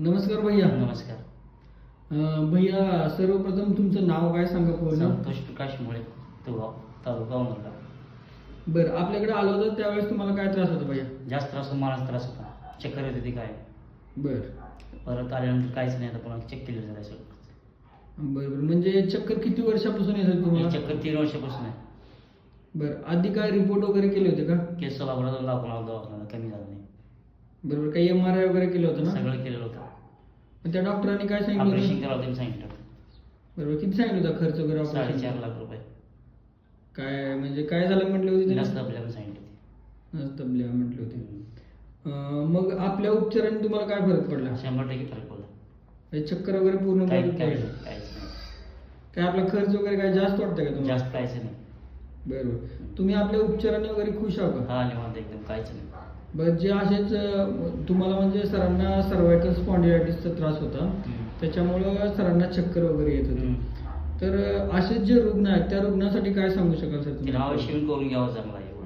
नमस्कार भैया. नमस्कार. भैया सर्वप्रथम तुमचं नाव काय सांगा पूर्ण. संतोष प्रकाश मुळे, तुगाव, तालुका औंढा. बरं, आपल्याकडे आलो होतं त्यावेळेस तुम्हाला काय त्रास होता भैया? जास्त त्रास मलाच त्रास होता, चक्कर येत होती काय. बरं परत आल्यानंतर काहीच नाही, आता पुन्हा चेक केलं जरा सगळं. बरं बरं. म्हणजे चक्कर किती वर्षापासून येत होती तुम्हाला? चक्कर 3 वर्षापासून आहे. बरं, आधी काय रिपोर्ट वगैरे केले होते का? केस सोलापुरात जाऊन दाखवून आलो दवाखान्यात, कमी झालं नाही. बरोबर, काही MRI वगैरे केलं होतं ना? सगळं केलेलं होतं. मग त्या डॉक्टरांनी काय सांगितलं ऑपरेशन होतं? करावं त्यांनी सांगितलं. बरोबर, किती सांगितलं होतं खर्च वगैरे ऑपरेशन? 4.5 लाख रुपये. काय म्हणजे काय झालं म्हटलं होते? जास्त आपल्याला सांगितलं. नसतबल्या म्हटलं होते. मग आपल्या उपचाराने तुम्हाला काय फरक पडला? 100% फरक पडला. हे चक्कर वगैरे पूर्ण काय बंद काय पडलं? काहीच नाही. काय आपला खर्च वगैरे काय जास्त वाटतं का तुम्हाला? जास्त काहीच नाही. बरोबर. तुम्ही आपल्या उपचाराने वगैरे खुश आहात का? हा निवांत एकदम, काहीच नाही. बरं, जे असेच तुम्हाला म्हणजे सरांना सर्वायकल स्पॉन्डिलायटिसचा त्रास होता, त्याच्यामुळं सरांना चक्कर वगैरे येत होती. तर असेच जे रुग्ण आहेत त्या रुग्णासाठी काय सांगू शकाल सर तिला तुम्ही? अवश्य करून घ्यावं चांगला आहे.